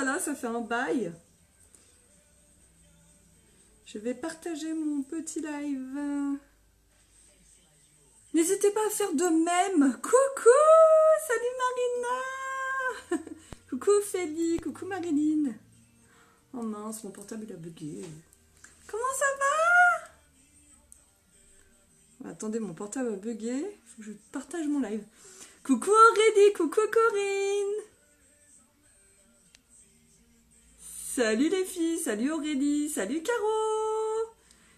pas là, ça fait un bail. Je vais partager mon petit live. N'hésitez pas à faire de même. Coucou, salut Marina. Coucou Ophélie, coucou Marilyn. Oh mince, mon portable il a bugué. Comment ça va? Attendez, mon portable a bugué. Faut que je partage mon live. Coucou Aurélie, coucou Corinne. Salut les filles, salut Aurélie, salut Caro.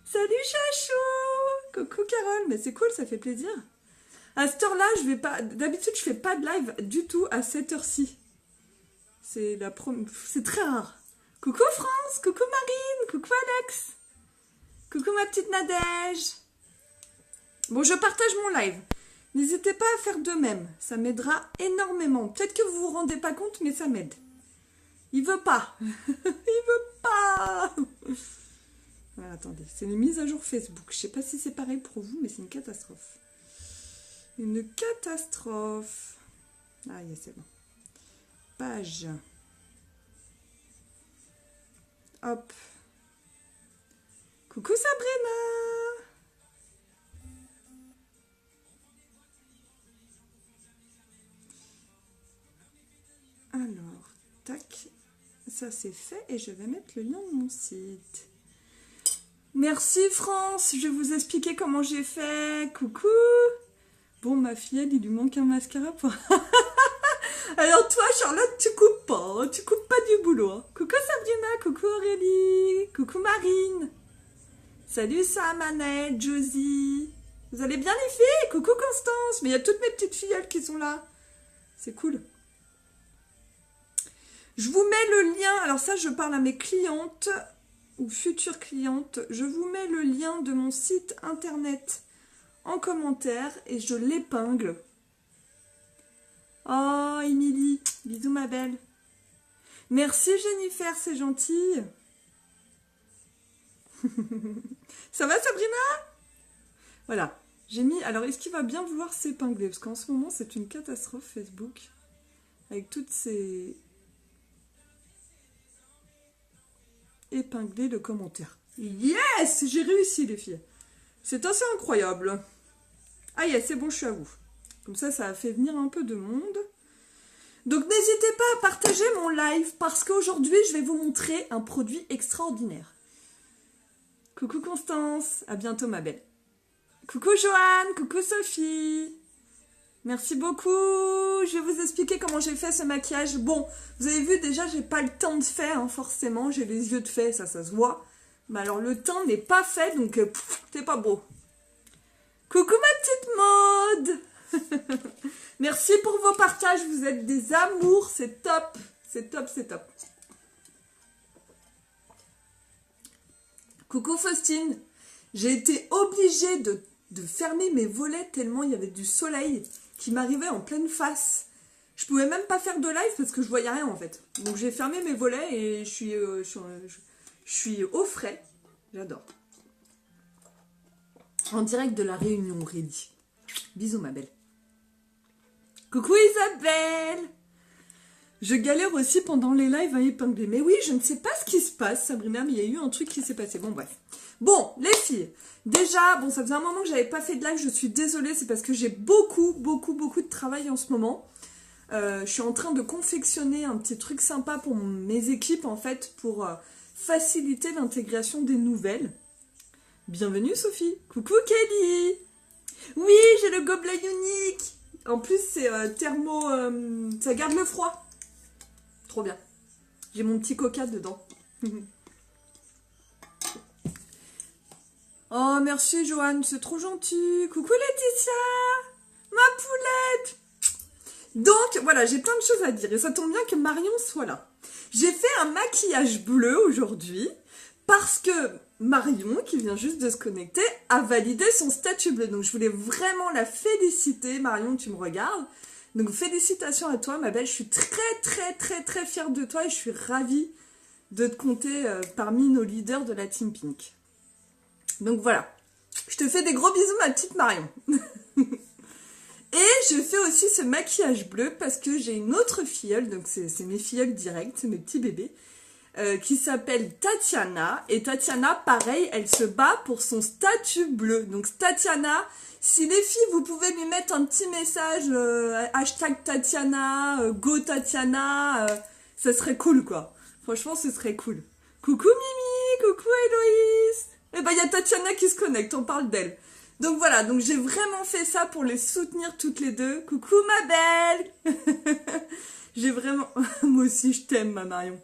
Salut Chachou. Coucou Carole, mais c'est cool, ça fait plaisir. À cette heure-là, je vais pas. D'habitude, je fais pas de live du tout à cette heure-ci. C'est très rare. Coucou France, coucou Marine, coucou Alex. Coucou ma petite Nadège. Bon, je partage mon live. N'hésitez pas à faire de même, ça m'aidera énormément. Peut-être que vous vous rendez pas compte, mais ça m'aide. Il veut pas. Il veut pas. Voilà, attendez, c'est une mise à jour Facebook. Je sais pas si c'est pareil pour vous, mais c'est une catastrophe. Une catastrophe. Ah, yes, c'est bon. Page. Hop. Coucou Sabrina. Alors, tac. Ça c'est fait et je vais mettre le lien de mon site. Merci France, je vais vous expliquer comment j'ai fait. Coucou. Bon, ma fillette, il lui manque un mascara pour... Alors toi, Charlotte, tu coupes pas. Hein, tu coupes pas du boulot. Hein. Coucou Sabrina, coucou Aurélie, coucou Marine. Salut Sam, Annette, Josie. Vous allez bien les filles? Coucou Constance. Mais il y a toutes mes petites filleules qui sont là. C'est cool. Je vous mets le lien. Alors ça, je parle à mes clientes ou futures clientes. Je vous mets le lien de mon site internet en commentaire et je l'épingle. Oh, Émilie, bisous ma belle. Merci Jennifer, c'est gentil. Ça va Sabrina? Voilà, j'ai mis... Alors, est-ce qu'il va bien vouloir s'épingler? Parce qu'en ce moment, c'est une catastrophe Facebook. Avec toutes ces... Épingler le commentaire. Yes! J'ai réussi les filles. C'est assez incroyable. Ah yes, c'est bon, je suis à vous. Comme ça a fait venir un peu de monde. Donc n'hésitez pas à partager mon live parce qu'aujourd'hui, je vais vous montrer un produit extraordinaire. Coucou Constance, à bientôt ma belle. Coucou Joanne, coucou Sophie. Merci beaucoup. Je vais vous expliquer comment j'ai fait ce maquillage. Bon, vous avez vu déjà, j'ai pas le teint de fait, hein, forcément. J'ai les yeux de fait, ça se voit. Mais alors le teint n'est pas fait, donc c'est pas beau. Coucou ma petite Maude. Merci pour vos partages, vous êtes des amours, c'est top. C'est top, c'est top. Coucou Faustine. J'ai été obligée de fermer mes volets tellement il y avait du soleil qui m'arrivait en pleine face. Je pouvais même pas faire de live parce que je voyais rien en fait. Donc j'ai fermé mes volets et je suis au frais. J'adore. En direct de la Réunion, Aurélie. Bisous ma belle. Coucou Isabelle. Je galère aussi pendant les lives à épingler. Mais oui, je ne sais pas ce qui se passe, Sabrina, mais il y a eu un truc qui s'est passé. Bon, bref. Bon, les filles. Déjà, bon, ça faisait un moment que j'avais pas fait de live. Je suis désolée, c'est parce que j'ai beaucoup de travail en ce moment. Je suis en train de confectionner un petit truc sympa pour mes équipes, en fait, pour faciliter l'intégration des nouvelles. Bienvenue, Sophie. Coucou, Kelly. Oui, j'ai le gobelet unique. En plus, c'est thermo... ça garde le froid. Trop bien. J'ai mon petit coca dedans. Oh, merci, Joanne. C'est trop gentil. Coucou, Laetitia. Ma poulette. Donc, voilà, j'ai plein de choses à dire. Et ça tombe bien que Marion soit là. J'ai fait un maquillage bleu aujourd'hui parce que Marion, qui vient juste de se connecter, a validé son statut bleu. Donc, je voulais vraiment la féliciter. Marion, tu me regardes. Donc, félicitations à toi, ma belle. Je suis très fière de toi et je suis ravie de te compter parmi nos leaders de la Team Pink. Donc, voilà. Je te fais des gros bisous, ma petite Marion. Et je fais aussi ce maquillage bleu parce que j'ai une autre filleule, donc c'est mes filleuls directs, c'est mes petits bébés, qui s'appelle Tatiana. Et Tatiana, pareil, elle se bat pour son statut bleu. Donc Tatiana, si les filles, vous pouvez lui mettre un petit message, hashtag Tatiana, go Tatiana, ça serait cool quoi. Franchement, ce serait cool. Coucou Mimi, coucou Héloïse. Et ben il y a Tatiana qui se connecte, on parle d'elle. Donc voilà, donc j'ai vraiment fait ça pour les soutenir toutes les deux. Coucou ma belle. J'ai vraiment... Moi aussi je t'aime ma Marion.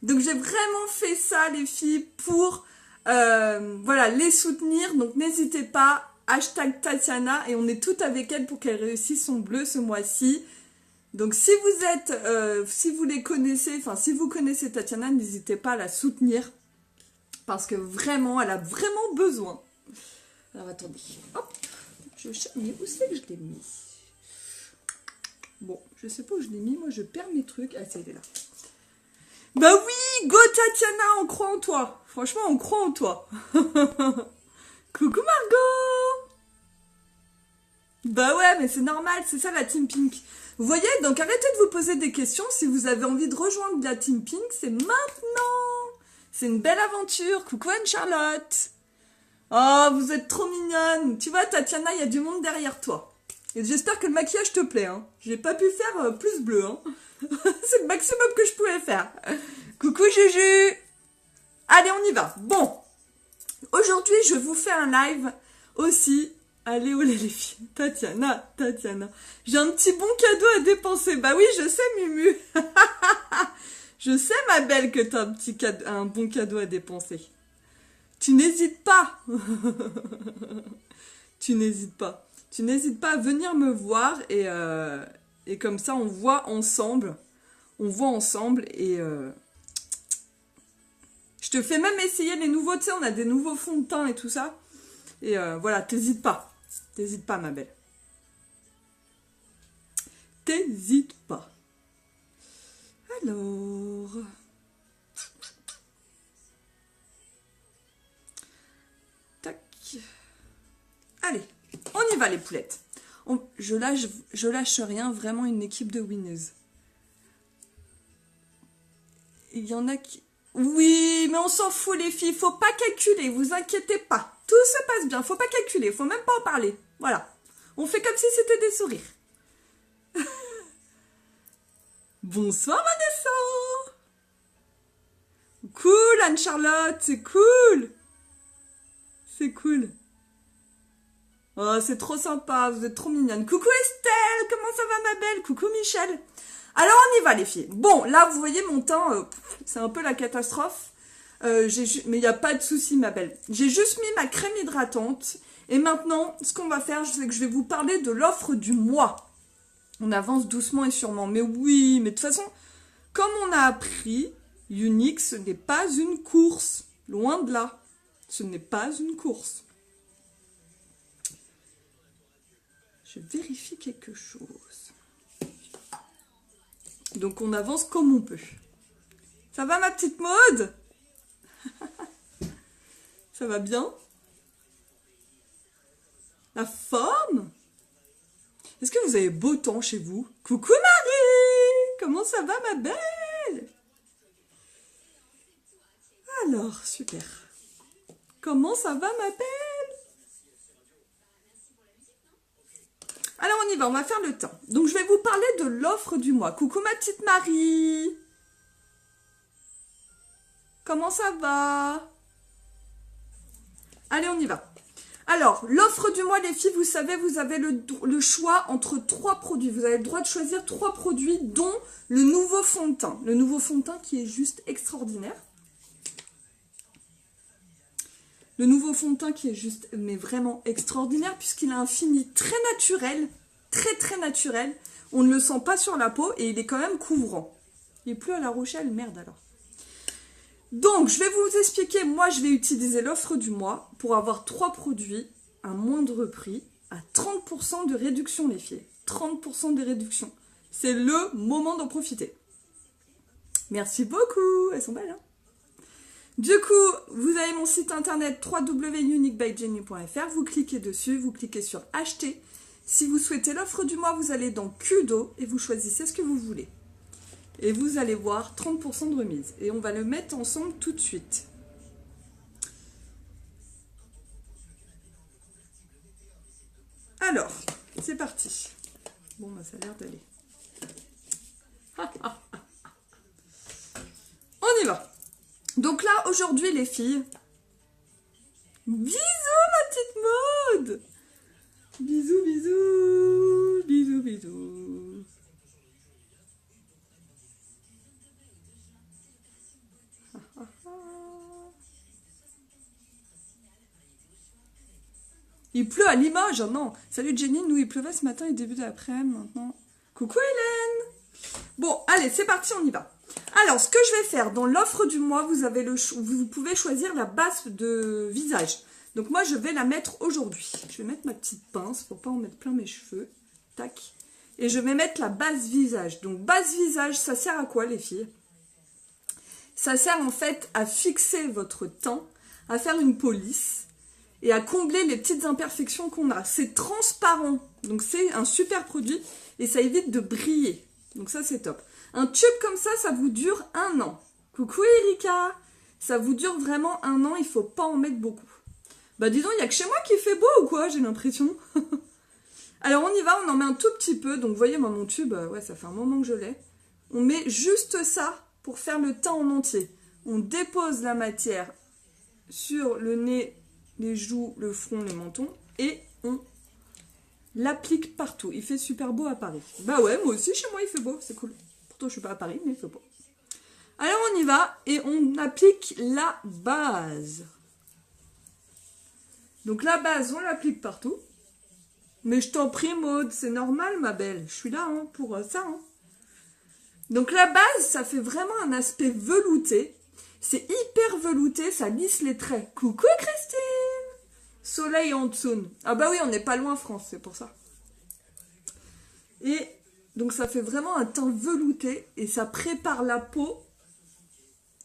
Donc j'ai vraiment fait ça les filles pour voilà, les soutenir. Donc n'hésitez pas, hashtag Tatiana, et on est toutes avec elle pour qu'elle réussisse son bleu ce mois-ci. Donc si vous êtes, si vous les connaissez, enfin si vous connaissez Tatiana, n'hésitez pas à la soutenir. Parce que vraiment, elle a vraiment besoin. Alors attendez, hop, mais où c'est que je l'ai mis? Bon, je sais pas où je l'ai mis, moi je perds mes trucs. Ah, ça, il est là. Bah oui, go Tatiana, on croit en toi. Franchement, on croit en toi. Coucou Margot. Bah ouais, mais c'est normal, c'est ça la Team Pink. Vous voyez, donc arrêtez de vous poser des questions. Si vous avez envie de rejoindre la Team Pink, c'est maintenant. C'est une belle aventure. Coucou Anne-Charlotte. Oh, vous êtes trop mignonne. Tu vois, Tatiana, il y a du monde derrière toi. Et j'espère que le maquillage te plaît. Hein. J'ai pas pu faire plus bleu. Hein. C'est le maximum que je pouvais faire. Coucou Juju. Allez, on y va. Bon. Aujourd'hui, je vous fais un live aussi. Allez, oh les filles. Tatiana. J'ai un petit bon cadeau à dépenser. Bah oui, je sais, Mumu. Je sais, ma belle, que t'as un bon cadeau à dépenser. Tu n'hésites pas. Tu n'hésites pas. Tu n'hésites pas à venir me voir et comme ça, on voit ensemble. On voit ensemble et... Je te fais même essayer les nouveaux, tu sais, on a des nouveaux fonds de teint et tout ça. Et voilà, t'hésites pas. T'hésites pas, ma belle. T'hésites pas. Alors... Tac. Allez, on y va les poulettes. Je lâche rien, vraiment une équipe de winners. Il y en a qui... Oui, mais on s'en fout les filles, faut pas calculer, vous inquiétez pas. Tout se passe bien, faut pas calculer, faut même pas en parler. Voilà, on fait comme si c'était des sourires. Bonsoir Vanessa. Cool Anne-Charlotte, c'est cool. C'est cool. Oh, c'est trop sympa, vous êtes trop mignonne. Coucou Estelle, comment ça va ma belle? Coucou Michel. Alors on y va les filles. Bon, là vous voyez mon teint, c'est un peu la catastrophe. Mais il n'y a pas de souci ma belle. J'ai juste mis ma crème hydratante. Et maintenant, ce qu'on va faire, c'est que je vais vous parler de l'offre du mois. On avance doucement et sûrement. Mais oui, mais de toute façon, comme on a appris, Unique, ce n'est pas une course. Loin de là. Ce n'est pas une course. Je vérifie quelque chose. Donc on avance comme on peut. Ça va ma petite Maude? Ça va bien? La forme? Est-ce que vous avez beau temps chez vous? Coucou Marie! Comment ça va ma belle? Alors, super. Comment ça va ma belle? Alors on y va, on va faire le temps. Donc je vais vous parler de l'offre du mois. Coucou ma petite Marie. Comment ça va? Allez, on y va. Alors, l'offre du mois, les filles, vous savez, vous avez le choix entre 3 produits. Vous avez le droit de choisir 3 produits, dont le nouveau fond de teint. Le nouveau fond de teint qui est juste extraordinaire. Le nouveau fond de teint qui est juste, mais vraiment extraordinaire, puisqu'il a un fini très naturel, très naturel. On ne le sent pas sur la peau et il est quand même couvrant. Il pleut à La Rochelle, merde alors. Donc, je vais vous expliquer, moi je vais utiliser l'offre du mois pour avoir 3 produits à moindre prix, à 30% de réduction les filles. 30% de réduction. C'est le moment d'en profiter. Merci beaucoup, elles sont belles hein. Du coup, vous avez mon site internet www.uniquebyjenny.fr, vous cliquez dessus, vous cliquez sur acheter. Si vous souhaitez l'offre du mois, vous allez dans Kudo et vous choisissez ce que vous voulez. Et vous allez voir 30% de remise. Et on va le mettre ensemble tout de suite. Alors, c'est parti. Bon, bah, ça a l'air d'aller. On y va. Donc là, aujourd'hui, les filles, bisous ma petite Maude. Bisous, bisous, bisous, bisous. Il pleut à Limoges, oh non. Salut Jenny, nous il pleuvait ce matin et début d'après-midi maintenant. Coucou Hélène. Bon, allez, c'est parti, on y va. Alors, ce que je vais faire, dans l'offre du mois, vous pouvez choisir la base de visage. Donc moi, je vais la mettre aujourd'hui. Je vais mettre ma petite pince pour pas en mettre plein mes cheveux. Tac. Et je vais mettre la base visage. Donc base visage, ça sert à quoi les filles? Ça sert en fait à fixer votre teint, à faire une police et à combler les petites imperfections qu'on a. C'est transparent, donc c'est un super produit et ça évite de briller. Donc ça c'est top. Un tube comme ça vous dure 1 an. Coucou Erika, ça vous dure vraiment 1 an, il faut pas en mettre beaucoup. Bah dis donc, il n'y a que chez moi qui fait beau ou quoi, j'ai l'impression. Alors on y va, on en met un tout petit peu. Donc vous voyez, moi mon tube, ouais, ça fait un moment que je l'ai. On met juste ça pour faire le teint en entier. On dépose la matière sur le nez, les joues, le front, le menton. Et on l'applique partout. Il fait super beau à Paris. Bah ouais, moi aussi, chez moi, il fait beau, c'est cool. Pourtant, je suis pas à Paris, mais il fait beau. Alors on y va et on applique la base. Donc la base, on l'applique partout. Mais je t'en prie, Maude, c'est normal, ma belle. Je suis là hein, pour ça. Hein. Donc la base, ça fait vraiment un aspect velouté. C'est hyper velouté, ça lisse les traits. Coucou Christine. Soleil en dessous. Ah bah oui, on n'est pas loin France, c'est pour ça. Et donc ça fait vraiment un teint velouté et ça prépare la peau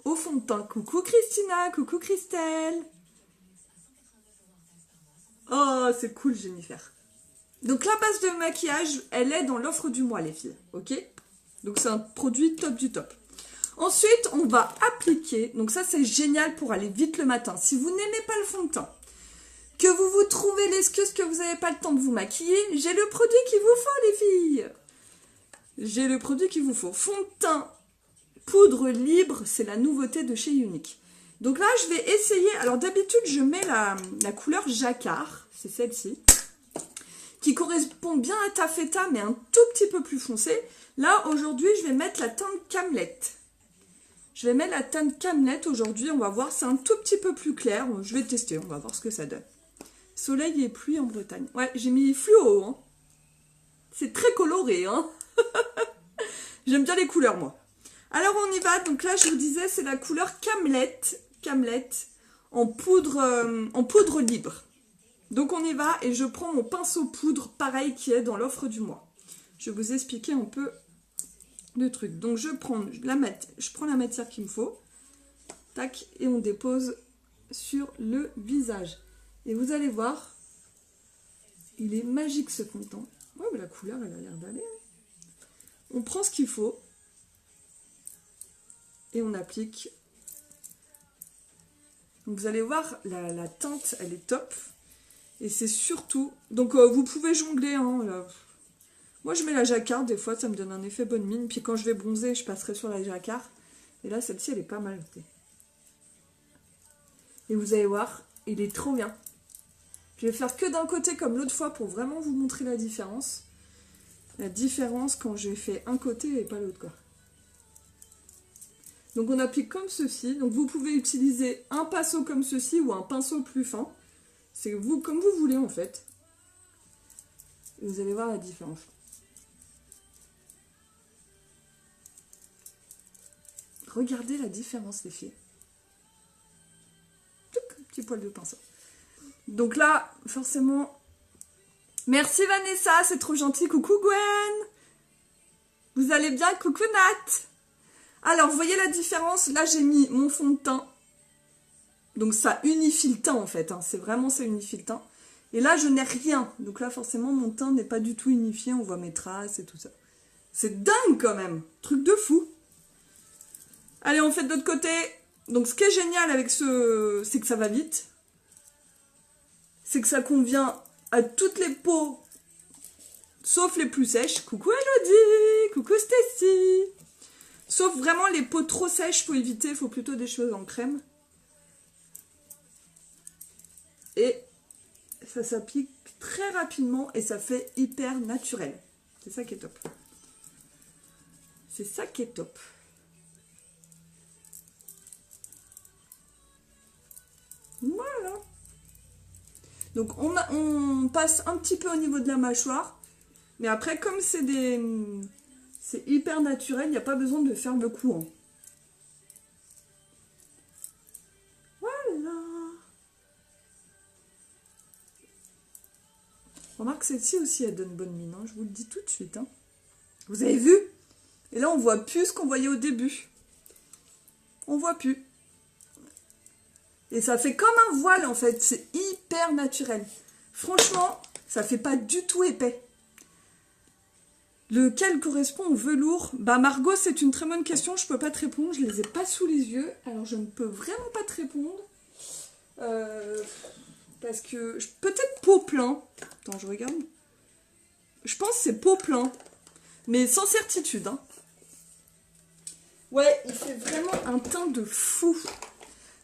au fond de teint. Coucou Christina, coucou Christelle. Oh, c'est cool, Jennifer. Donc, la base de maquillage, elle est dans l'offre du mois, les filles. Ok? Donc, c'est un produit top du top. Ensuite, on va appliquer. Donc, ça, c'est génial pour aller vite le matin. Si vous n'aimez pas le fond de teint, que vous vous trouvez l'excuse que vous n'avez pas le temps de vous maquiller, j'ai le produit qu'il vous faut, les filles. J'ai le produit qu'il vous faut. Fond de teint, poudre libre, c'est la nouveauté de chez Unique. Donc là, je vais essayer. Alors d'habitude, je mets la couleur jacquard. C'est celle-ci. Qui correspond bien à taffeta, mais un tout petit peu plus foncé. Là, aujourd'hui, je vais mettre la teinte Camelette. Je vais mettre la teinte Camelette aujourd'hui. On va voir, c'est un tout petit peu plus clair. Je vais tester, on va voir ce que ça donne. Soleil et pluie en Bretagne. Ouais, j'ai mis fluo. Hein. C'est très coloré. Hein. J'aime bien les couleurs, moi. Alors, on y va. Donc là, je vous disais, c'est la couleur Camelette. Camelette en poudre libre. Donc on y va et je prends mon pinceau poudre pareil qui est dans l'offre du mois. Je vais vous expliquer un peu le truc. Donc je prends la matière qu'il me faut. Tac, et on dépose sur le visage. Et vous allez voir, il est magique ce fond de teint. Ouais, mais la couleur elle a l'air d'aller. Hein. On prend ce qu'il faut et on applique. Donc vous allez voir, la teinte, elle est top. Et c'est surtout... Donc vous pouvez jongler. Hein, moi je mets la jacquard, des fois ça me donne un effet bonne mine. Puis quand je vais bronzer, je passerai sur la jacquard. Et là, celle-ci, elle est pas mal. Et vous allez voir, il est trop bien. Je vais faire que d'un côté comme l'autre fois pour vraiment vous montrer la différence. La différence quand j'ai fait un côté et pas l'autre, quoi. Donc on applique comme ceci. Donc vous pouvez utiliser un pinceau comme ceci ou un pinceau plus fin. C'est vous comme vous voulez en fait. Et vous allez voir la différence. Regardez la différence les filles. Petit poil de pinceau. Donc là, forcément... Merci Vanessa, c'est trop gentil. Coucou Gwen. Vous allez bien? Coucou Nat. Alors, vous voyez la différence? Là, j'ai mis mon fond de teint. Donc, ça unifie le teint, en fait. Hein. C'est vraiment, ça unifie le teint. Et là, je n'ai rien. Donc là, forcément, mon teint n'est pas du tout unifié. On voit mes traces et tout ça. C'est dingue quand même. Truc de fou. Allez, on fait de l'autre côté. Donc ce qui est génial avec c'est que ça va vite. C'est que ça convient à toutes les peaux, sauf les plus sèches. Coucou Elodie, coucou Stacy. Sauf vraiment les peaux trop sèches, faut éviter, il faut plutôt des choses en crème. Et ça s'applique très rapidement et ça fait hyper naturel. C'est ça qui est top. C'est ça qui est top. Voilà. Donc on passe un petit peu au niveau de la mâchoire. Mais après, comme c'est hyper naturel, il n'y a pas besoin de faire le coup. Hein. Voilà. Remarque, celle-ci aussi, elle donne bonne mine. Hein. Je vous le dis tout de suite. Hein. Vous avez vu? Et là, on voit plus ce qu'on voyait au début. On voit plus. Et ça fait comme un voile, en fait. C'est hyper naturel. Franchement, ça fait pas du tout épais. Lequel correspond au velours? Bah Margot, c'est une très bonne question, je peux pas te répondre, je les ai pas sous les yeux, alors je ne peux vraiment pas te répondre. Parce que... Peut-être peau plein. Attends, je regarde. Je pense que c'est peau plein. Mais sans certitude. Hein. Ouais, il fait vraiment un teint de fou.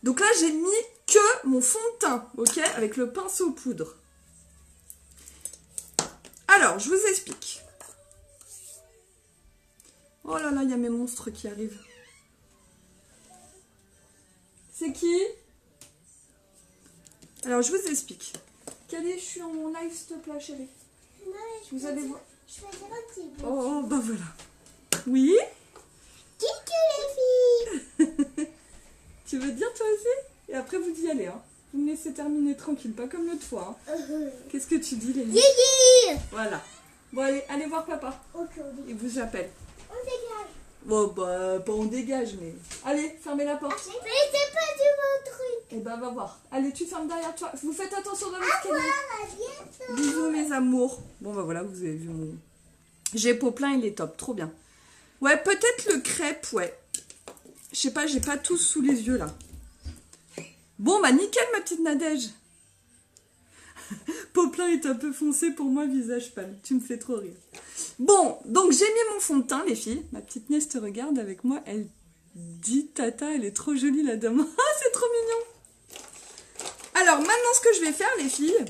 Donc là, j'ai mis que mon fond de teint, ok? Avec le pinceau poudre. Alors, je vous explique. Oh là là, il y a mes monstres qui arrivent. C'est qui? Alors, je vous explique. Calais, je suis en live, s'il te plaît, chérie. Non, vous allez voir. Je vais dire un petit peu. Oh, bah voilà. Oui? Kikou les filles. Tu veux dire toi aussi? Et après, vous y allez, hein. Vous me laissez terminer tranquille, pas comme l'autre fois. Hein. Qu'est-ce que tu dis, Lélie? Voilà. Bon, allez voir papa. Ok, Il vous appelle. on dégage. Bon, bah, pas on dégage, mais... Allez, fermez la porte. Mais c'est pas du bon truc. Eh ben, va voir. Allez, tu fermes derrière toi. Vous faites attention dans Au l'escalier. revoir, à bientôt. Bisous, mes amours. Bon, bah voilà, vous avez vu mon... J'ai peau plein, il est top. Trop bien. Ouais, peut-être le crêpe, ouais. Je sais pas, j'ai pas tous sous les yeux, là. Bon, bah, nickel, ma petite Nadège. Peau plein est un peu foncé pour moi, visage pâle. Tu me fais trop rire. Bon, donc j'ai mis mon fond de teint, les filles. Ma petite nièce te regarde avec moi. Elle dit, tata, elle est trop jolie, la dame. Ah, c'est trop mignon. Alors, maintenant, ce que je vais faire, les filles...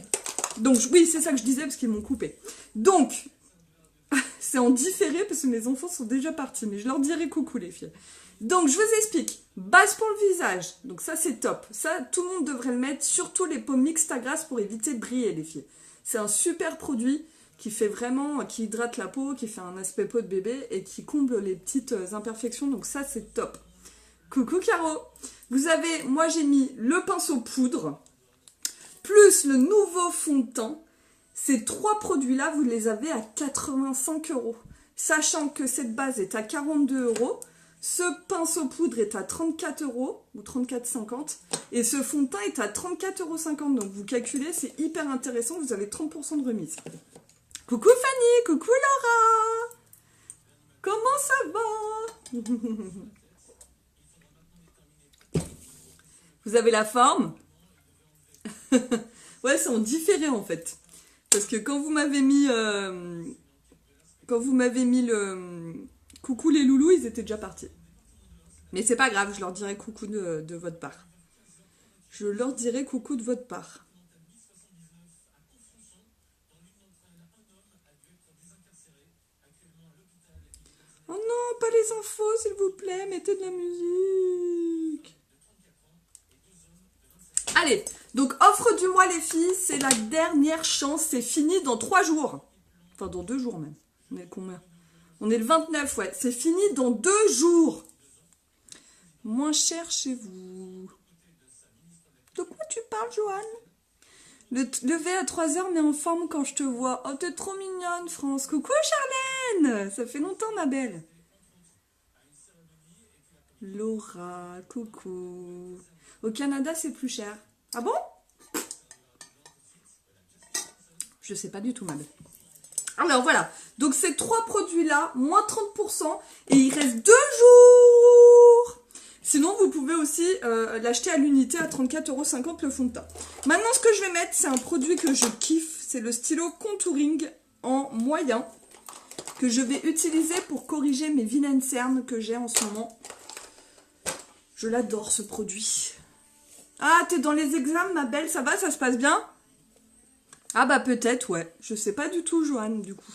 Donc, oui, c'est ça que je disais, parce qu'ils m'ont coupé. Donc, c'est en différé, parce que mes enfants sont déjà partis. Mais je leur dirai coucou, les filles. Donc, je vous explique. Base pour le visage. Donc, ça, c'est top. Ça, tout le monde devrait le mettre. Surtout les peaux mixtes à grasse pour éviter de briller, les filles. C'est un super produit qui fait vraiment, qui hydrate la peau, qui fait un aspect peau de bébé et qui comble les petites imperfections. Donc, ça, c'est top. Coucou, Caro. Vous avez, moi, j'ai mis le pinceau poudre plus le nouveau fond de teint. Ces trois produits-là, vous les avez à 85 €. Sachant que cette base est à 42 €. Ce pinceau poudre est à 34 € ou 34,50 €. Et ce fond de teint est à 34,50 €. Donc vous calculez, c'est hyper intéressant. Vous avez 30% de remise. Coucou Fanny, coucou Laura. Comment ça va? Vous avez la forme? Ouais, c'est en différé en fait. Parce que quand vous m'avez mis... le... Coucou les loulous, ils étaient déjà partis. Mais c'est pas grave, je leur dirai coucou de votre part. Je leur dirai coucou de votre part. Oh non, pas les infos, s'il vous plaît, mettez de la musique. Allez, donc offre du mois les filles, c'est la dernière chance, c'est fini dans 3 jours. Enfin, dans 2 jours même. On est combien? On est le 29, ouais. C'est fini dans 2 jours. Moins cher chez vous. De quoi tu parles, Joanne? Lever à 3 h, mais en forme quand je te vois. Oh, t'es trop mignonne, France. Coucou, Charlène. Ça fait longtemps, ma belle. Laura, coucou. Au Canada, c'est plus cher. Ah bon? Je sais pas du tout, ma belle. Alors voilà, donc ces 3 produits-là, moins 30%, et il reste 2 jours. Sinon, vous pouvez aussi l'acheter à l'unité à 34,50 € le fond de teint. Maintenant, ce que je vais mettre, c'est un produit que je kiffe, c'est le stylo contouring en moyen, que je vais utiliser pour corriger mes vilaines cernes que j'ai en ce moment. Je l'adore, ce produit. Ah, t'es dans les examens, ma belle, ça va, ça se passe bien? Ah bah peut-être, ouais. Je sais pas du tout, Joanne, du coup.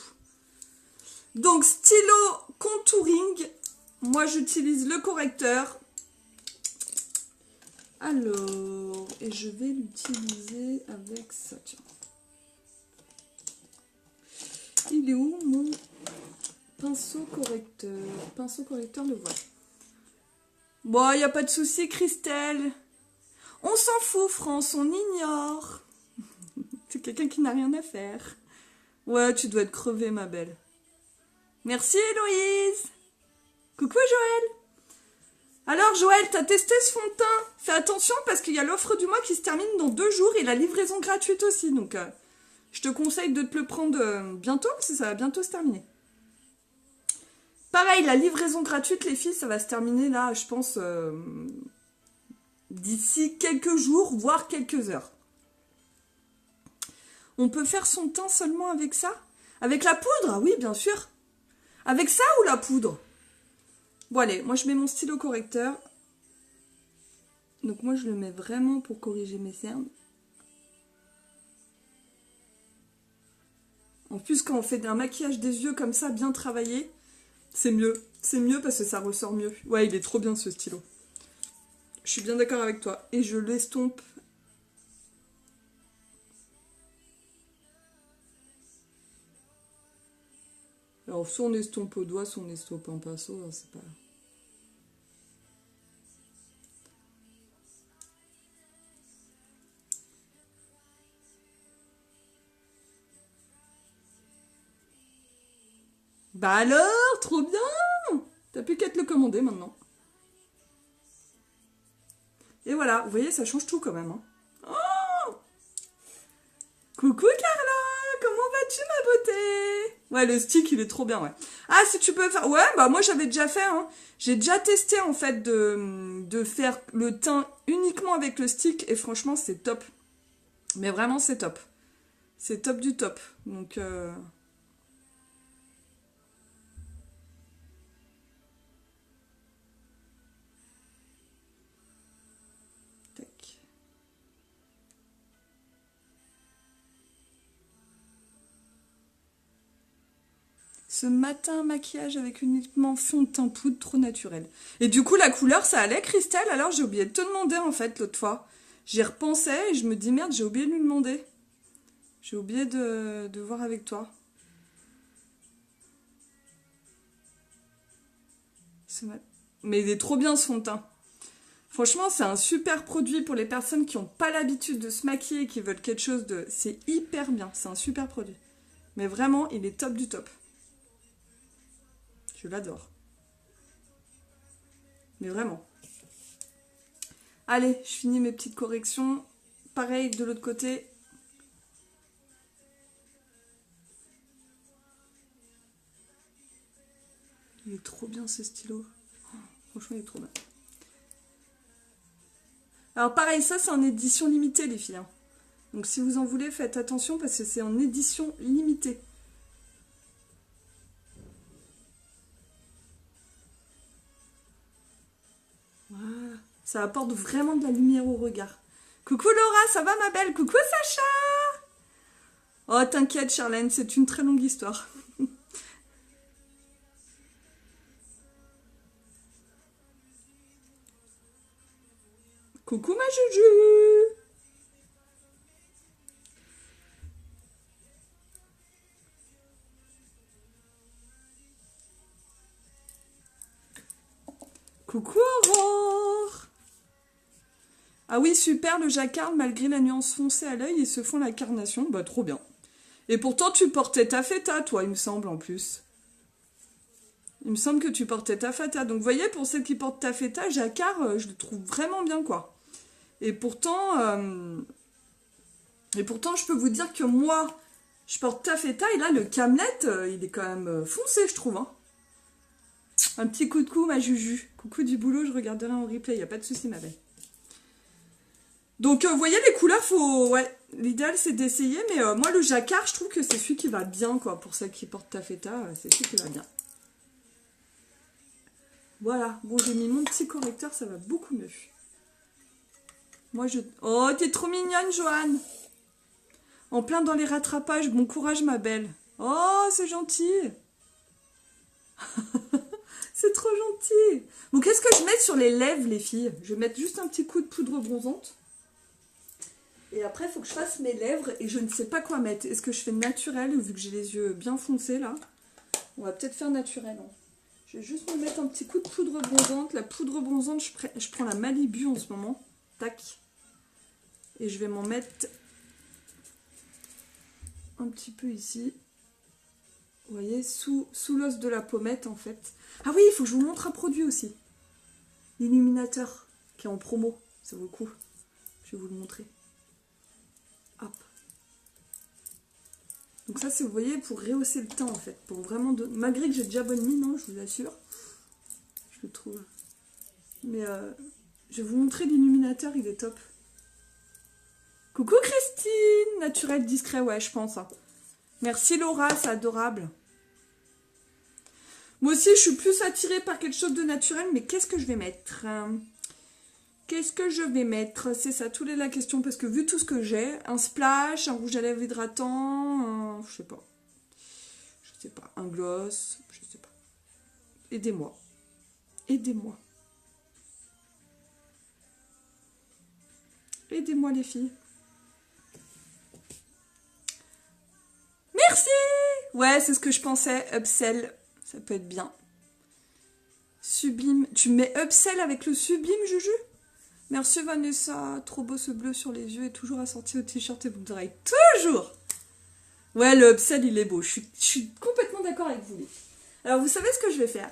Donc, stylo contouring. Moi, j'utilise le correcteur. Alors, et je vais l'utiliser avec ça, tiens. Il est où mon pinceau correcteur? Pinceau correcteur, le voilà. Bon, il n'y a pas de souci, Christelle. On s'en fout, France, on ignore. C'est quelqu'un qui n'a rien à faire. Ouais, tu dois être crevée, ma belle. Merci, Héloïse. Coucou, Joël. Alors, Joël, t'as testé ce fond de teint? Fais attention parce qu'il y a l'offre du mois qui se termine dans 2 jours et la livraison gratuite aussi. Donc, je te conseille de te le prendre bientôt parce que ça va bientôt se terminer. Pareil, la livraison gratuite, les filles, ça va se terminer là, je pense, d'ici quelques jours, voire quelques heures. On peut faire son teint seulement avec ça? Avec la poudre? Oui, bien sûr. Avec ça ou la poudre? Bon, allez, moi je mets mon stylo correcteur. Donc moi je le mets vraiment pour corriger mes cernes. En plus, quand on fait un maquillage des yeux comme ça, bien travaillé, c'est mieux. C'est mieux parce que ça ressort mieux. Ouais, il est trop bien ce stylo. Je suis bien d'accord avec toi. Et je l'estompe. Alors, soit on estompe au doigt, soit on estompe en pinceau, hein, c'est pas... Bah alors, trop bien! T'as plus qu'à te le commander maintenant. Et voilà, vous voyez, ça change tout quand même. Hein. Oh, coucou Carla, comment vas-tu ma beauté? Ouais, le stick, il est trop bien, ouais. Ah, si tu peux faire... Ouais, bah moi j'avais déjà fait, hein. J'ai déjà testé en fait de faire le teint uniquement avec le stick et franchement, c'est top. Mais vraiment, c'est top. C'est top du top. Donc... Ce matin, maquillage avec uniquement fond de teint poudre, trop naturel. Et du coup, la couleur, ça allait, Christelle? Alors, j'ai oublié de te demander, en fait, l'autre fois. J'y repensais et je me dis, merde, j'ai oublié de lui demander. J'ai oublié de voir avec toi. Mais il est trop bien, ce fond de teint. Franchement, c'est un super produit pour les personnes qui n'ont pas l'habitude de se maquiller et qui veulent quelque chose de... C'est hyper bien, c'est un super produit. Mais vraiment, il est top du top. Je l'adore. Mais vraiment. Allez, je finis mes petites corrections. Pareil de l'autre côté. Il est trop bien ce stylo. Oh, franchement, il est trop bien. Alors pareil, ça c'est en édition limitée les filles. Hein. Donc si vous en voulez, faites attention parce que c'est en édition limitée. Voilà. Ça apporte vraiment de la lumière au regard. Coucou Laura, ça va ma belle? Coucou Sacha! Oh t'inquiète Charlène, c'est une très longue histoire. Coucou ma Juju! Coucou Aurore! Ah oui, super, le jacquard, malgré la nuance foncée à l'œil, ils se font la carnation. Bah, trop bien. Et pourtant, tu portais taffeta, toi, il me semble, en plus. Il me semble que tu portais taffeta. Donc, vous voyez, pour celles qui portent taffeta, jacquard, je le trouve vraiment bien, quoi. Et pourtant, je peux vous dire que moi, Je porte taffeta et là, le Camlet, il est quand même foncé, je trouve. Hein. Un petit coup de cou, ma Juju. Coucou du boulot, je regarderai en replay, y a pas de souci, ma belle. Donc, vous voyez, les couleurs, faut... Ouais, l'idéal, c'est d'essayer, mais moi, le jacquard, je trouve que c'est celui qui va bien, quoi. Pour celles qui portent taffeta, c'est celui qui va bien. Voilà. Bon, j'ai mis mon petit correcteur, ça va beaucoup mieux. Moi, je... Oh, t'es trop mignonne, Joanne. En plein dans les rattrapages. Bon courage, ma belle. Oh, c'est gentil. C'est trop gentil. Bon, qu'est-ce que je mets sur les lèvres, les filles? Je vais mettre juste un petit coup de poudre bronzante. Et après, il faut que je fasse mes lèvres et je ne sais pas quoi mettre. Est-ce que je fais naturel, vu que j'ai les yeux bien foncés, là? On va peut-être faire naturel. Hein. Je vais juste me mettre un petit coup de poudre bronzante. La poudre bronzante, je prends la Malibu en ce moment. Tac. Et je vais m'en mettre un petit peu ici. Vous voyez, sous l'os de la pommette, en fait. Ah oui, il faut que je vous montre un produit aussi. L'illuminateur, qui est en promo. Ça vaut le coup. Je vais vous le montrer. Hop. Donc ça, c'est, vous voyez, pour rehausser le teint, en fait. Pour vraiment... Malgré que j'ai déjà bonne mine, hein, je vous assure. Je le trouve. Mais je vais vous montrer l'illuminateur, il est top. Coucou Christine. Naturel discret, ouais, je pense. Hein. Merci Laura, c'est adorable. Moi aussi, je suis plus attirée par quelque chose de naturel, mais qu'est-ce que je vais mettre? Qu'est-ce que je vais mettre? C'est ça, toute la question, parce que vu tout ce que j'ai, un splash, un rouge à lèvres hydratant, je sais pas, un gloss, je sais pas. Aidez-moi. Aidez-moi. Aidez-moi les filles. Merci! Ouais, c'est ce que je pensais, upsell, ça peut être bien. Sublime, tu mets upsell avec le sublime, Juju? Merci Vanessa, trop beau ce bleu sur les yeux et toujours assorti au t-shirt et boucle d'oreille. Toujours! Ouais, le upsell, il est beau. Je suis complètement d'accord avec vous. Alors, vous savez ce que je vais faire?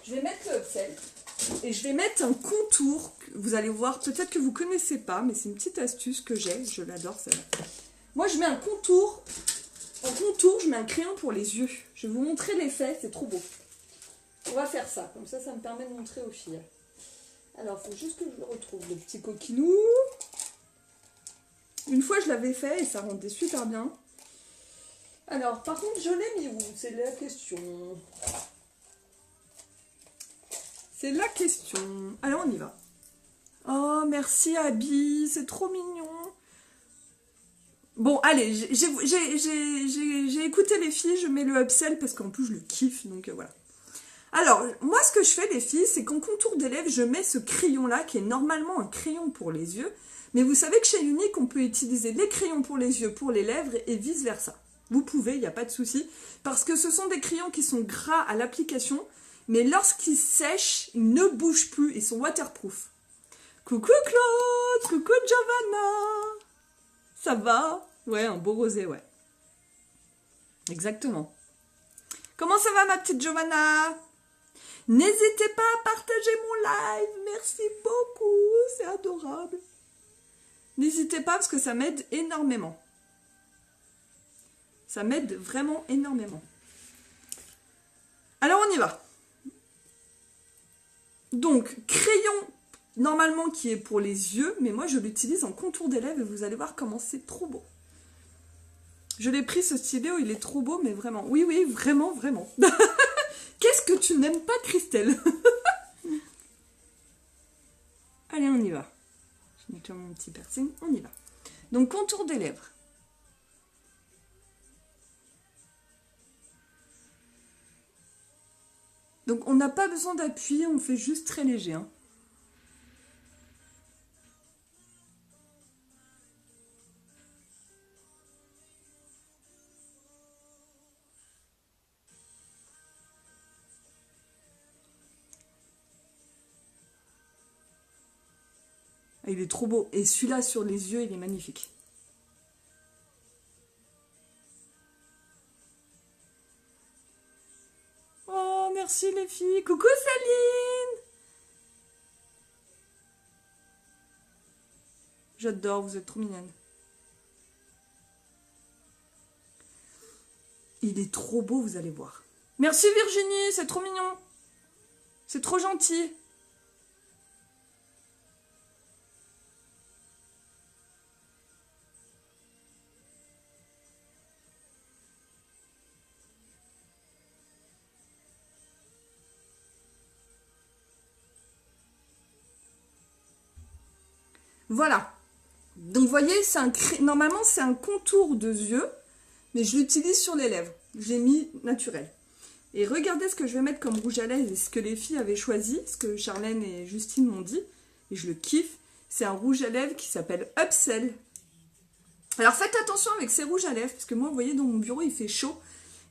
Je vais mettre le upsell et je vais mettre un contour. Vous allez voir, peut-être que vous ne connaissez pas, mais c'est une petite astuce que j'ai. Je l'adore, celle-là. Moi, je mets un contour. En contour, je mets un crayon pour les yeux. Je vais vous montrer l'effet, c'est trop beau. On va faire ça. Comme ça me permet de montrer aux filles. Alors, il faut juste que je le retrouve, le petit coquinou. Une fois, je l'avais fait et ça rendait super bien. Alors, par contre, je l'ai mis où? C'est la question. C'est la question. Allez, on y va. Oh, merci Abby, c'est trop mignon. Bon, allez, j'ai écouté les filles, je mets le upsell parce qu'en plus, je le kiffe, donc voilà. Alors, moi, ce que je fais, les filles, c'est qu'en contour des lèvres, je mets ce crayon-là, qui est normalement un crayon pour les yeux. Mais vous savez que chez Unique, on peut utiliser les crayons pour les yeux, pour les lèvres, et vice-versa. Vous pouvez, il n'y a pas de souci. Parce que ce sont des crayons qui sont gras à l'application, mais lorsqu'ils sèchent, ils ne bougent plus, ils sont waterproof. Coucou Claude, coucou Giovanna. Ça va? Ouais, un beau rosé, ouais. Exactement. Comment ça va, ma petite Giovanna? N'hésitez pas à partager mon live. Merci beaucoup. C'est adorable. N'hésitez pas parce que ça m'aide énormément. Ça m'aide vraiment énormément. Alors, on y va. Donc, crayon, normalement, qui est pour les yeux. Mais moi, je l'utilise en contour des lèvres et vous allez voir comment c'est trop beau. Je l'ai pris, ce stylo. Il est trop beau, mais vraiment. Oui, oui, vraiment, vraiment. Qu'est-ce que tu n'aimes pas, Christelle? Allez, on y va. Je mets mon petit piercing, on y va. Donc, contour des lèvres. Donc, on n'a pas besoin d'appui, on fait juste très léger. Hein. Il est trop beau. Et celui-là, sur les yeux, il est magnifique. Oh, merci les filles. Coucou Céline. J'adore, vous êtes trop mignonnes. il est trop beau, vous allez voir. Merci Virginie, c'est trop mignon. C'est trop gentil. Voilà. Donc vous voyez, normalement c'est un contour de yeux, mais je l'utilise sur les lèvres. J'ai mis naturel. Et regardez ce que je vais mettre comme rouge à lèvres et ce que les filles avaient choisi, ce que Charlène et Justine m'ont dit, et je le kiffe. C'est un rouge à lèvres qui s'appelle Upsell. Alors faites attention avec ces rouges à lèvres, parce que moi, vous voyez, dans mon bureau, il fait chaud.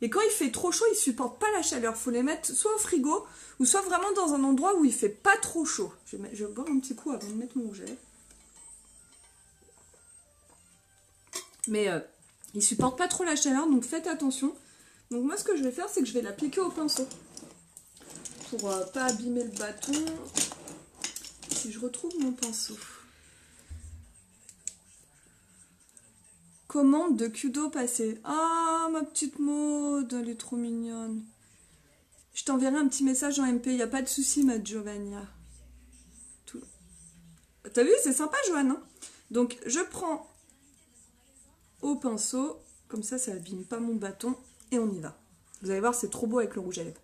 Et quand il fait trop chaud, il supporte pas la chaleur. Il faut les mettre soit au frigo, ou soit vraiment dans un endroit où il fait pas trop chaud. Je vais boire un petit coup avant de mettre mon rouge à lèvres. Mais il supporte pas trop la chaleur, donc faites attention. Donc moi, ce que je vais faire, c'est que je vais l'appliquer au pinceau. Pour pas abîmer le bâton. Si je retrouve mon pinceau. Commande de Kudo passée. Ah, ma petite Maud, elle est trop mignonne. Je t'enverrai un petit message en MP, il n'y a pas de souci, ma Giovanna. Tout. T'as vu, c'est sympa, Joanne, hein. Donc, je prends au pinceau, comme ça abîme pas mon bâton, et on y va. Vous allez voir, c'est trop beau avec le rouge à lèvres.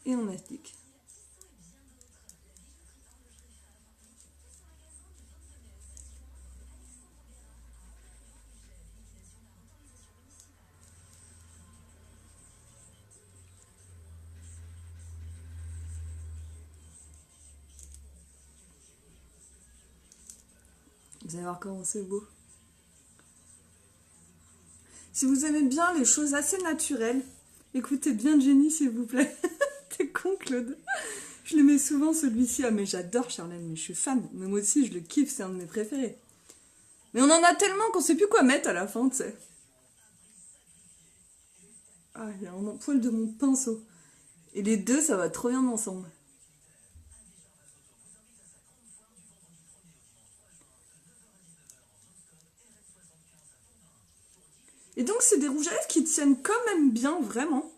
Et on applique. Vous allez voir comment c'est beau. Si vous aimez bien les choses assez naturelles, écoutez bien Jenny s'il vous plaît. T'es con Claude. Je le mets souvent celui-ci. Ah mais j'adore Charlène, mais je suis fan. Mais moi aussi je le kiffe, c'est un de mes préférés. Mais on en a tellement qu'on sait plus quoi mettre à la fin, tu sais. Ah, il y a un poil de mon pinceau. Et les deux, ça va trop bien ensemble. Et donc, c'est des rouges à lèvres qui tiennent quand même bien, vraiment.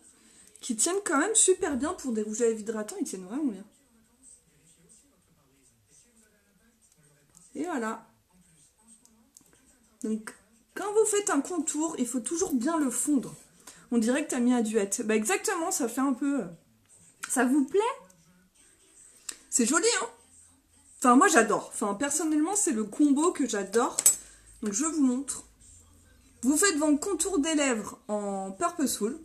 Qui tiennent quand même super bien pour des rouges à lèvres hydratants. Ils tiennent vraiment bien. Et voilà. Donc, quand vous faites un contour, il faut toujours bien le fondre. On dirait que t'as mis à duette. Bah exactement, ça fait un peu... Ça vous plaît? C'est joli, hein? Enfin, moi, j'adore. Enfin, personnellement, c'est le combo que j'adore. Donc, je vous montre. Vous faites votre contour des lèvres en Purposeful.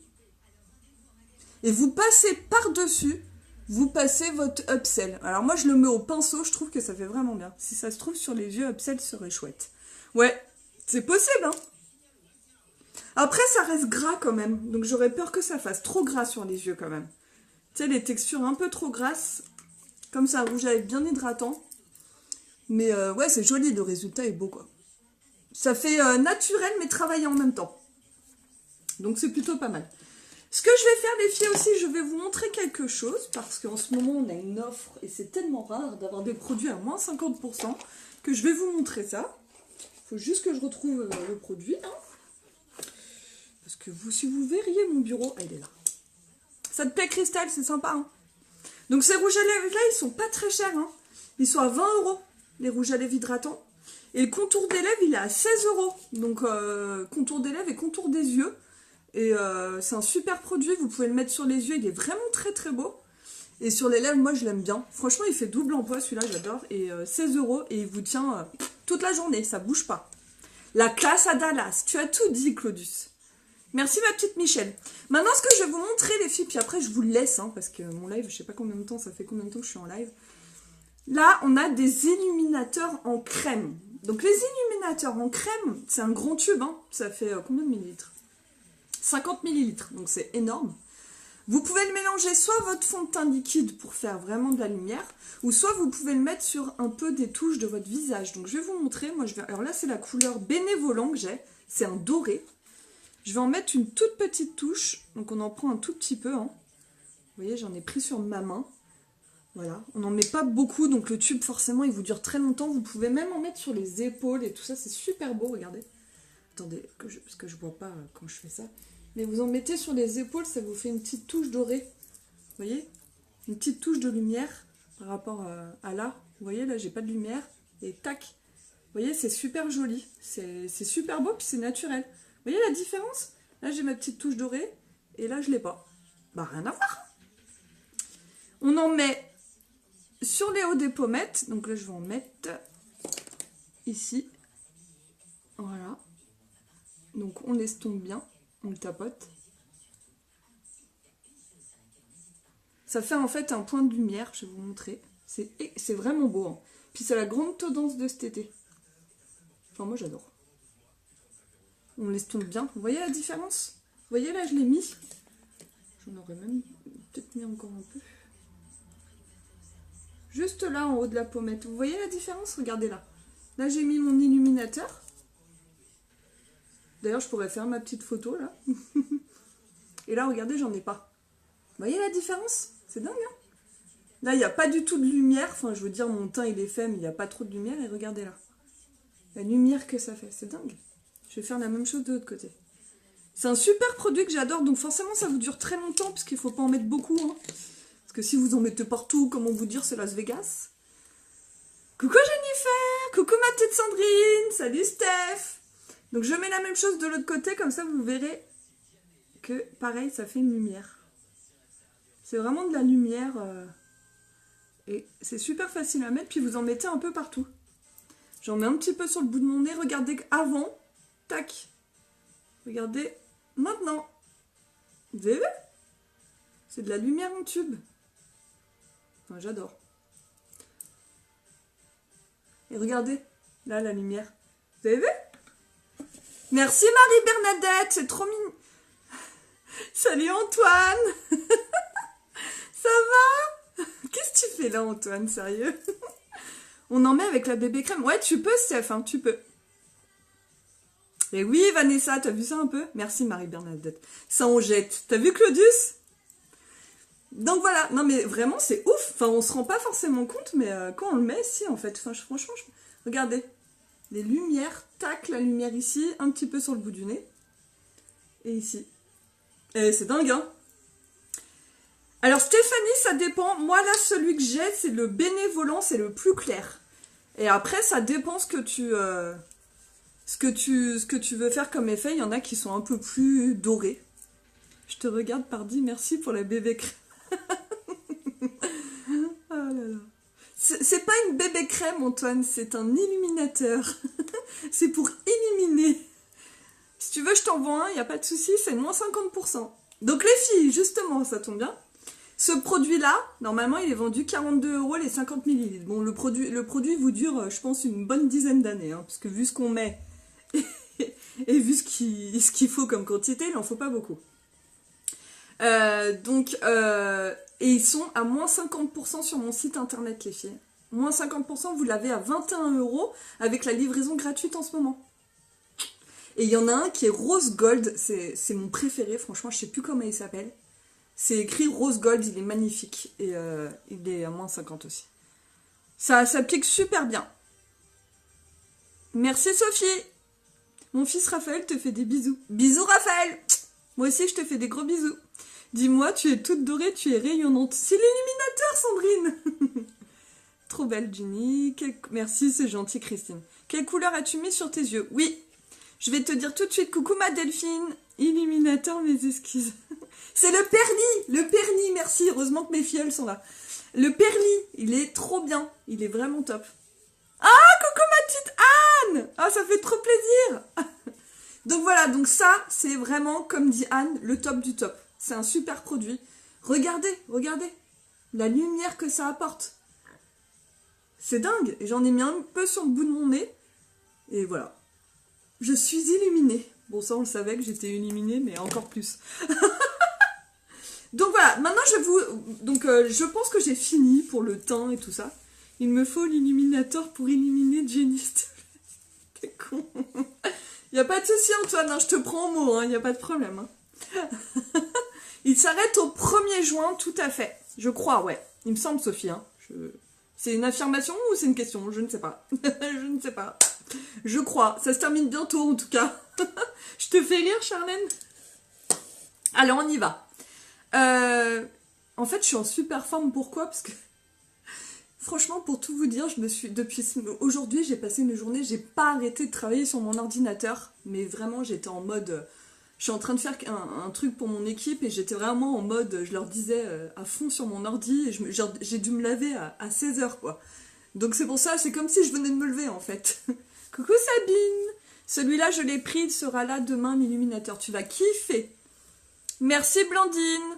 Et vous passez par-dessus, vous passez votre Upsell. Alors moi, je le mets au pinceau, je trouve que ça fait vraiment bien. Si ça se trouve sur les yeux, Upsell serait chouette. Ouais, c'est possible, hein. Après, ça reste gras quand même. Donc j'aurais peur que ça fasse trop gras sur les yeux quand même. Tu sais, les textures un peu trop grasses. Comme ça, un rouge à lèvres bien hydratant. Mais ouais, c'est joli, le résultat est beau, quoi. Ça fait naturel, mais travaillé en même temps. Donc c'est plutôt pas mal. Ce que je vais faire, les filles, aussi, je vais vous montrer quelque chose. Parce qu'en ce moment, on a une offre. Et c'est tellement rare d'avoir des produits à moins 50% que je vais vous montrer ça. Il faut juste que je retrouve le produit. Hein. Parce que vous, si vous verriez mon bureau... Ah, il est là. Ça te plaît, Cristal? C'est sympa, hein. Donc ces rouges à lèvres là, ils sont pas très chers, hein. Ils sont à 20 €, les rouges à lèvres hydratants. Et le contour des lèvres, il est à 16 €. Donc contour des lèvres et contour des yeux. Et c'est un super produit, vous pouvez le mettre sur les yeux, il est vraiment très très beau. Et sur les lèvres, moi je l'aime bien. Franchement, il fait double emploi, celui-là, j'adore. Et 16 € et il vous tient toute la journée, ça bouge pas. La classe à Dallas, tu as tout dit, Claudius. Merci ma petite Michel. Maintenant, ce que je vais vous montrer, les filles, puis après je vous le laisse, hein, parce que mon live, je sais pas combien de temps, ça fait combien de temps que je suis en live. Là, on a des illuminateurs en crème. Donc les illuminateurs en crème, c'est un grand tube, hein. Ça fait combien de millilitres? 50 millilitres, donc c'est énorme. Vous pouvez le mélanger soit votre fond de teint liquide pour faire vraiment de la lumière, ou soit vous pouvez le mettre sur un peu des touches de votre visage. Donc je vais vous montrer, moi je vais... Alors là, c'est la couleur bénévolant que j'ai, c'est un doré. Je vais en mettre une toute petite touche, donc on en prend un tout petit peu. Hein. Vous voyez, j'en ai pris sur ma main. Voilà, on n'en met pas beaucoup, donc le tube forcément il vous dure très longtemps. Vous pouvez même en mettre sur les épaules et tout ça, c'est super beau, regardez. Attendez, parce que je vois pas quand je fais ça. Mais vous en mettez sur les épaules, ça vous fait une petite touche dorée. Vous voyez? Une petite touche de lumière par rapport à là. Vous voyez, là, j'ai pas de lumière. Et tac. Vous voyez, c'est super joli. C'est super beau, puis c'est naturel. Vous voyez la différence? Là, j'ai ma petite touche dorée. Et là, je l'ai pas. Bah, rien à voir. On en met sur les hauts des pommettes. Donc là, je vais en mettre ici. Voilà. Donc, on l'estompe bien. On le tapote. Ça fait en fait un point de lumière, je vais vous montrer. C'est vraiment beau. Hein. Puis c'est la grande tendance de cet été. Enfin, moi j'adore. On l'estompe bien. Vous voyez la différence? Vous voyez là, je l'ai mis. J'en aurais même peut-être mis encore un peu. Juste là, en haut de la pommette. Vous voyez la différence? Regardez là. Là, j'ai mis mon illuminateur. D'ailleurs, je pourrais faire ma petite photo là. Et là, regardez, j'en ai pas. Vous voyez la différence? C'est dingue, hein? Là, il n'y a pas du tout de lumière. Enfin, je veux dire, mon teint, il est fait, mais il n'y a pas trop de lumière. Et regardez là. La lumière que ça fait, c'est dingue. Je vais faire la même chose de l'autre côté. C'est un super produit que j'adore. Donc forcément, ça vous dure très longtemps, parce qu'il ne faut pas en mettre beaucoup. Hein. Parce que si vous en mettez partout, comment vous dire, c'est Las Vegas. Coucou Jennifer! Coucou ma petite Sandrine! Salut Steph! Donc je mets la même chose de l'autre côté, comme ça vous verrez que pareil, ça fait une lumière. C'est vraiment de la lumière et c'est super facile à mettre, puis vous en mettez un peu partout. J'en mets un petit peu sur le bout de mon nez, regardez avant, tac. Regardez maintenant. Vous avez vu? C'est de la lumière en tube. Enfin, j'adore. Et regardez, là la lumière. Vous avez vu? Merci Marie-Bernadette, c'est trop mignon. Salut Antoine. Ça va? Qu'est-ce que tu fais là Antoine, sérieux? On en met avec la bébé crème. Ouais, tu peux Steph, hein, tu peux. Et oui Vanessa, t'as vu ça un peu? Merci Marie-Bernadette. Ça on jette. T'as vu Claudius? Donc voilà, non mais vraiment c'est ouf. Enfin on se rend pas forcément compte, mais quand on le met, si en fait. Enfin, franchement, regardez. Les lumières, tac, la lumière ici, un petit peu sur le bout du nez. Et ici. Et c'est dingue, hein? Alors Stéphanie, ça dépend. Moi là, celui que j'ai, c'est le bénévolant, c'est le plus clair. Et après, ça dépend ce que tu veux faire comme effet. Il y en a qui sont un peu plus dorés. Je te regarde Pardi, merci pour la bébé crème. Oh là là. C'est pas une bébé crème, Antoine, c'est un illuminateur. C'est pour illuminer. Si tu veux, je t'envoie un, il n'y a pas de souci, c'est moins 50%. Donc les filles, justement, ça tombe bien. Ce produit-là, normalement, il est vendu 42 € les 50 ml. Bon, le produit vous dure, je pense, une bonne dizaine d'années. Hein, parce que vu ce qu'on met et vu ce qu'il faut comme quantité, il n'en faut pas beaucoup. Et ils sont à moins 50% sur mon site internet, les filles. Moins 50%, vous l'avez à 21 € avec la livraison gratuite en ce moment. Et il y en a un qui est Rose Gold, c'est mon préféré, franchement, je sais plus comment il s'appelle. C'est écrit Rose Gold, il est magnifique. Et il est à moins 50 aussi. Ça s'applique super bien. Merci Sophie. Mon fils Raphaël te fait des bisous. Bisous Raphaël. Moi aussi je te fais des gros bisous. Dis-moi, tu es toute dorée, tu es rayonnante. C'est l'illuminateur Sandrine. Trop belle Ginny. Merci, c'est gentil Christine. Quelle couleur as-tu mis sur tes yeux? Oui. Je vais te dire tout de suite, coucou ma Delphine. Illuminateur, mes excuses. C'est le pernis, merci. Heureusement que mes filles, elles sont là. Le pernis, il est trop bien. Il est vraiment top. Ah, coucou ma petite Anne. Ah, ça fait trop plaisir. Donc voilà, donc ça, c'est vraiment, comme dit Anne, le top du top. C'est un super produit. Regardez la lumière que ça apporte. C'est dingue. Et j'en ai mis un peu sur le bout de mon nez. Et voilà. Je suis illuminée. Bon, ça, on le savait que j'étais illuminée, mais encore plus. Donc voilà, maintenant je pense que j'ai fini pour le teint et tout ça. Il me faut l'illuminateur pour illuminer Jenny. T'es con. Y a pas de souci Antoine, hein, je te prends au mot, hein, y a pas de problème. Hein. Il s'arrête au 1er juin, tout à fait. Je crois, ouais. Il me semble, Sophie. Hein. C'est une affirmation ou c'est une question? Je ne sais pas. Je ne sais pas. Je crois. Ça se termine bientôt, en tout cas. Je te fais lire, Charlène? Allez, on y va. En fait, je suis en super forme. Pourquoi? Parce que, franchement, pour tout vous dire, depuis aujourd'hui, j'ai passé une journée, j'ai pas arrêté de travailler sur mon ordinateur. Mais vraiment, j'étais en mode... Je suis en train de faire un truc pour mon équipe et j'étais vraiment en mode, je leur disais à fond sur mon ordi et j'ai dû me laver à 16h, quoi. Donc c'est pour ça, c'est comme si je venais de me lever, en fait. Coucou Sabine! Celui-là, je l'ai pris, il sera là demain, l'illuminateur. Tu vas kiffer! Merci Blandine!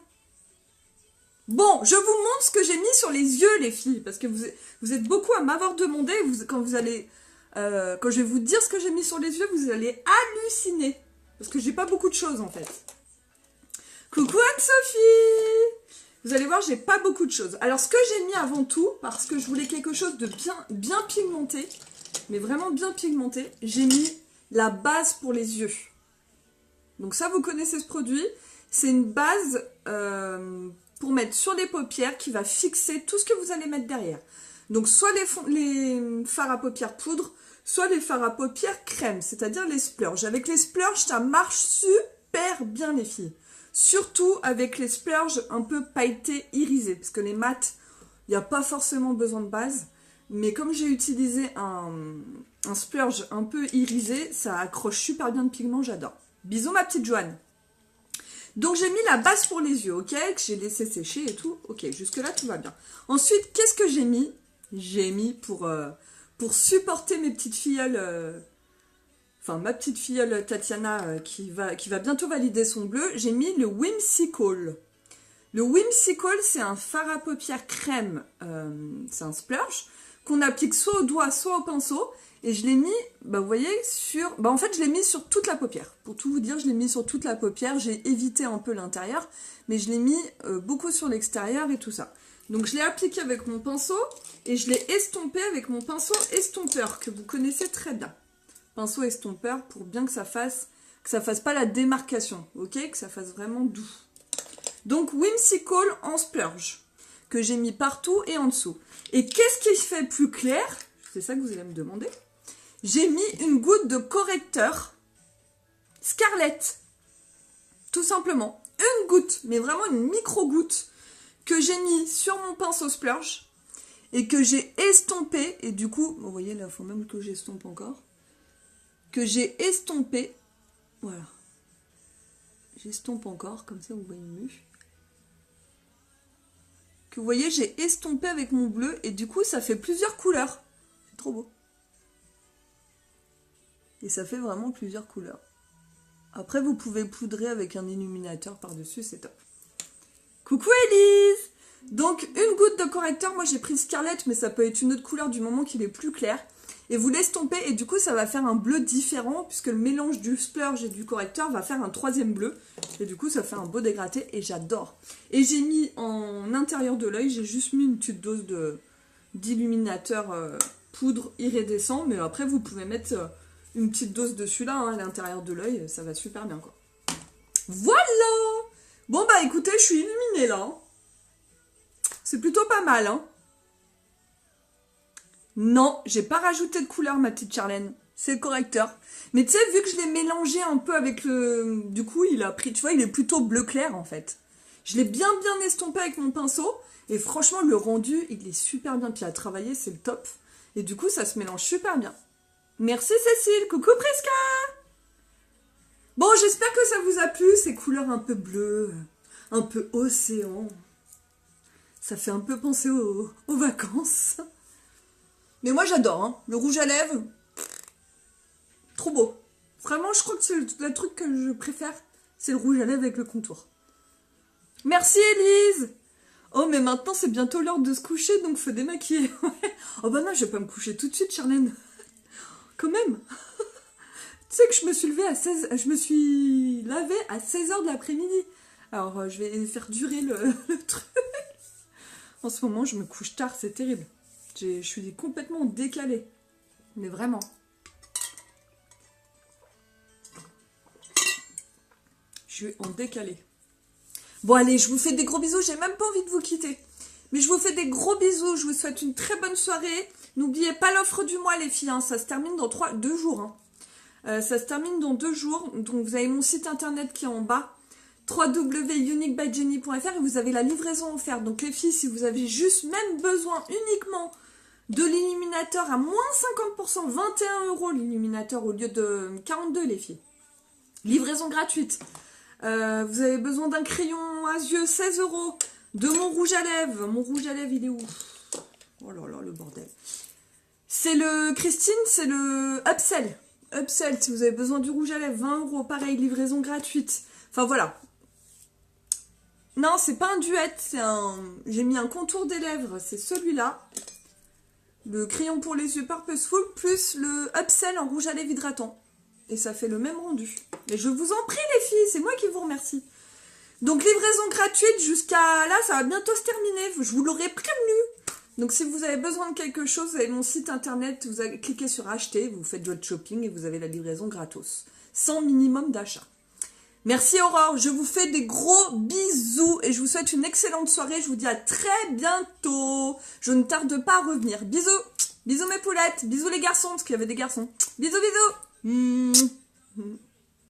Bon, je vous montre ce que j'ai mis sur les yeux, les filles, parce que vous êtes beaucoup à m'avoir demandé, quand je vais vous dire ce que j'ai mis sur les yeux, vous allez halluciner. Parce que j'ai pas beaucoup de choses, en fait. Coucou Anne-Sophie! Vous allez voir, j'ai pas beaucoup de choses. Alors, ce que j'ai mis avant tout, parce que je voulais quelque chose de bien pigmenté, mais vraiment bien pigmenté, j'ai mis la base pour les yeux. Donc ça, vous connaissez ce produit. C'est une base pour mettre sur les paupières qui va fixer tout ce que vous allez mettre derrière. Donc soit les fards à paupières poudre, soit les fards à paupières crème, c'est-à-dire les splurges. Avec les splurges, ça marche super bien, les filles. Surtout avec les splurges un peu pailletés, irisés. Parce que les mat, il n'y a pas forcément besoin de base. Mais comme j'ai utilisé un splurge un peu irisé, ça accroche super bien de pigment, j'adore. Bisous ma petite Joanne. Donc j'ai mis la base pour les yeux, ok, que j'ai laissé sécher et tout. Ok, jusque là tout va bien. Ensuite, qu'est-ce que j'ai mis? J'ai mis pour supporter mes petites filleules, enfin ma petite filleule Tatiana qui va bientôt valider son bleu, j'ai mis le Whimsical. Le Whimsical, c'est un fard à paupières crème, c'est un splurge, qu'on applique soit au doigt, soit au pinceau. Et je l'ai mis, bah vous voyez, en fait je l'ai mis sur toute la paupière. Pour tout vous dire, je l'ai mis sur toute la paupière. J'ai évité un peu l'intérieur, mais je l'ai mis beaucoup sur l'extérieur et tout ça. Donc je l'ai appliqué avec mon pinceau et je l'ai estompé avec mon pinceau estompeur, que vous connaissez très bien. Pinceau estompeur pour bien que ça fasse pas la démarcation, ok? Que ça fasse vraiment doux. Donc Whimsical en splurge, que j'ai mis partout et en dessous. Et qu'est-ce qui fait plus clair? C'est ça que vous allez me demander. J'ai mis une goutte de correcteur Scarlett. Tout simplement. Une goutte, mais vraiment une micro-goutte, que j'ai mis sur mon pinceau splurge et que j'ai estompé. Et du coup, vous voyez là, il faut même que j'estompe encore. Que j'ai estompé. Voilà. J'estompe encore, comme ça vous voyez mieux. Que vous voyez, j'ai estompé avec mon bleu et du coup, ça fait plusieurs couleurs. C'est trop beau. Et ça fait vraiment plusieurs couleurs. Après, vous pouvez poudrer avec un illuminateur par-dessus, c'est top. Coucou Elise! Donc, une goutte de correcteur, moi j'ai pris Scarlett, mais ça peut être une autre couleur du moment qu'il est plus clair. Et vous l'estompez, et du coup, ça va faire un bleu différent, puisque le mélange du splurge et du correcteur va faire un troisième bleu. Et du coup, ça fait un beau dégradé, et j'adore. Et j'ai mis en intérieur de l'œil, j'ai juste mis une petite dose d'illuminateur poudre iridescent, mais après, vous pouvez mettre une petite dose de celui-là à l'intérieur de l'œil, ça va super bien, quoi. Voilà! Bon, bah écoutez, je suis illuminée, là. C'est plutôt pas mal, hein. Non, j'ai pas rajouté de couleur, ma petite Charlène. C'est le correcteur. Mais tu sais, vu que je l'ai mélangé un peu avec le... Du coup, il a pris... Tu vois, il est plutôt bleu clair, en fait. Je l'ai bien estompé avec mon pinceau. Et franchement, le rendu, il est super bien. Puis à travailler, c'est le top. Et du coup, ça se mélange super bien. Merci Cécile. Coucou Prisca. Bon, j'espère que ça vous a plu, ces couleurs un peu bleues, un peu océan. Ça fait un peu penser aux vacances. Mais moi j'adore, hein. Le rouge à lèvres, trop beau. Vraiment, je crois que c'est le truc que je préfère, c'est le rouge à lèvres avec le contour. Merci Elise. Oh, mais maintenant c'est bientôt l'heure de se coucher, donc faut démaquiller. Oh bah non, je vais pas me coucher tout de suite, Charlène. Quand même. Tu sais que je me suis levée je me suis lavée à 16h de l'après-midi. Alors, je vais faire durer le truc. En ce moment, je me couche tard, c'est terrible. Je suis complètement décalée. Mais vraiment. Je suis en décalé. Bon, allez, je vous fais des gros bisous. J'ai même pas envie de vous quitter. Mais je vous fais des gros bisous. Je vous souhaite une très bonne soirée. N'oubliez pas l'offre du mois, les filles. Hein. Ça se termine dans 2 jours. Hein. Ça se termine dans 2 jours. Donc, vous avez mon site internet qui est en bas. www.uniquebyjenny.fr et vous avez la livraison offerte. Donc les filles, si vous avez juste même besoin uniquement de l'illuminateur à moins 50%, 21 € l'illuminateur au lieu de 42 les filles. Livraison gratuite. Vous avez besoin d'un crayon à yeux, 16 €. De mon rouge à lèvres. Mon rouge à lèvres, il est où? Oh là là, le bordel. C'est le, Christine, c'est le upsell. Upsell, si vous avez besoin du rouge à lèvres, 20 €. Pareil, livraison gratuite. Enfin voilà. Non, c'est pas un duet, c'est un... J'ai mis un contour des lèvres, c'est celui-là. Le crayon pour les yeux Purposeful, plus le upsell en rouge à lèvres hydratant. Et ça fait le même rendu. Mais je vous en prie les filles, c'est moi qui vous remercie. Donc livraison gratuite jusqu'à là, ça va bientôt se terminer. Je vous l'aurais prévenu. Donc si vous avez besoin de quelque chose, vous avez mon site internet, vous allez cliquer sur acheter, vous faites votre shopping et vous avez la livraison gratos. Sans minimum d'achat. Merci Aurore, je vous fais des gros bisous et je vous souhaite une excellente soirée. Je vous dis à très bientôt. Je ne tarde pas à revenir. Bisous. Bisous mes poulettes. Bisous les garçons, parce qu'il y avait des garçons. Bisous, bisous.